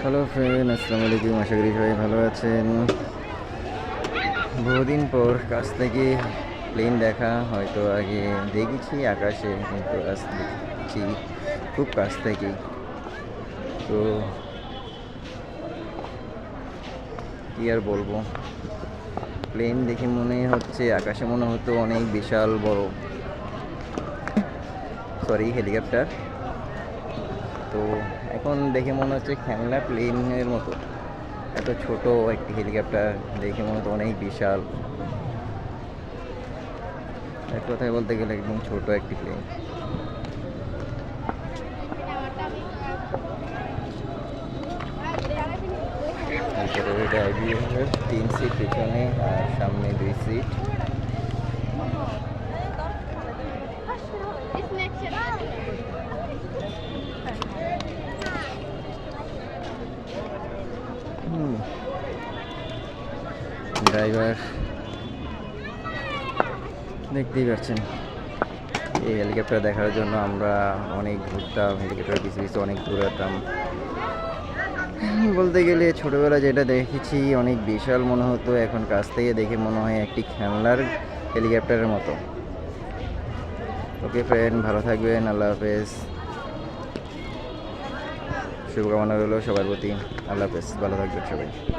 Hello friend, আসসালামু আলাইকুম। আশা করি সবাই ভালো আছেন। বহুদিন পর কাছ থেকে প্লেন দেখা, হয়তো আগে দেখেছি আকাশে, কিন্তু আজ দেখছি খুব কাছ থেকেই। তো কি আর বলবো, প্লেন দেখে মনে হচ্ছে আকাশে মনে হতো অনেক বিশাল বড়, সরি হেলিকপ্টার। তো এখন দেখে মনে হচ্ছে খেলনা প্লেনের মতো। এত ছোট একটি হেলিকপ্টার দেখে মনে হতো অনেক বিশাল। এক কথায় বলতে গেলে একদম ছোট একটি প্লেন। ভিতরে ড্রাইভারের 3 সিট, পিছনে আর সামনে 2 সিট। ড্রাইভার দেখতেই পাচ্ছেন। এই হেলিকপ্টার দেখার জন্য আমরা অনেক ঘুরতাম, হেলিকপ্টার পিছু পিছু অনেক দৌড়াতাম। বলতে গেলে ছোটোবেলায় যেটা দেখেছি অনেক বিশাল মনে হতো, এখন কাছ থেকে দেখে মনে হয় একটি খেলনার হেলিকপ্টারের মতো। ওকে ফ্রেন্ড, ভালো থাকবেন। আল্লাহ হাফেজ। শুভকামনা রইল সবার প্রতি। আল্লাহ হাফেজ, ভালো থাকবেন সবাই।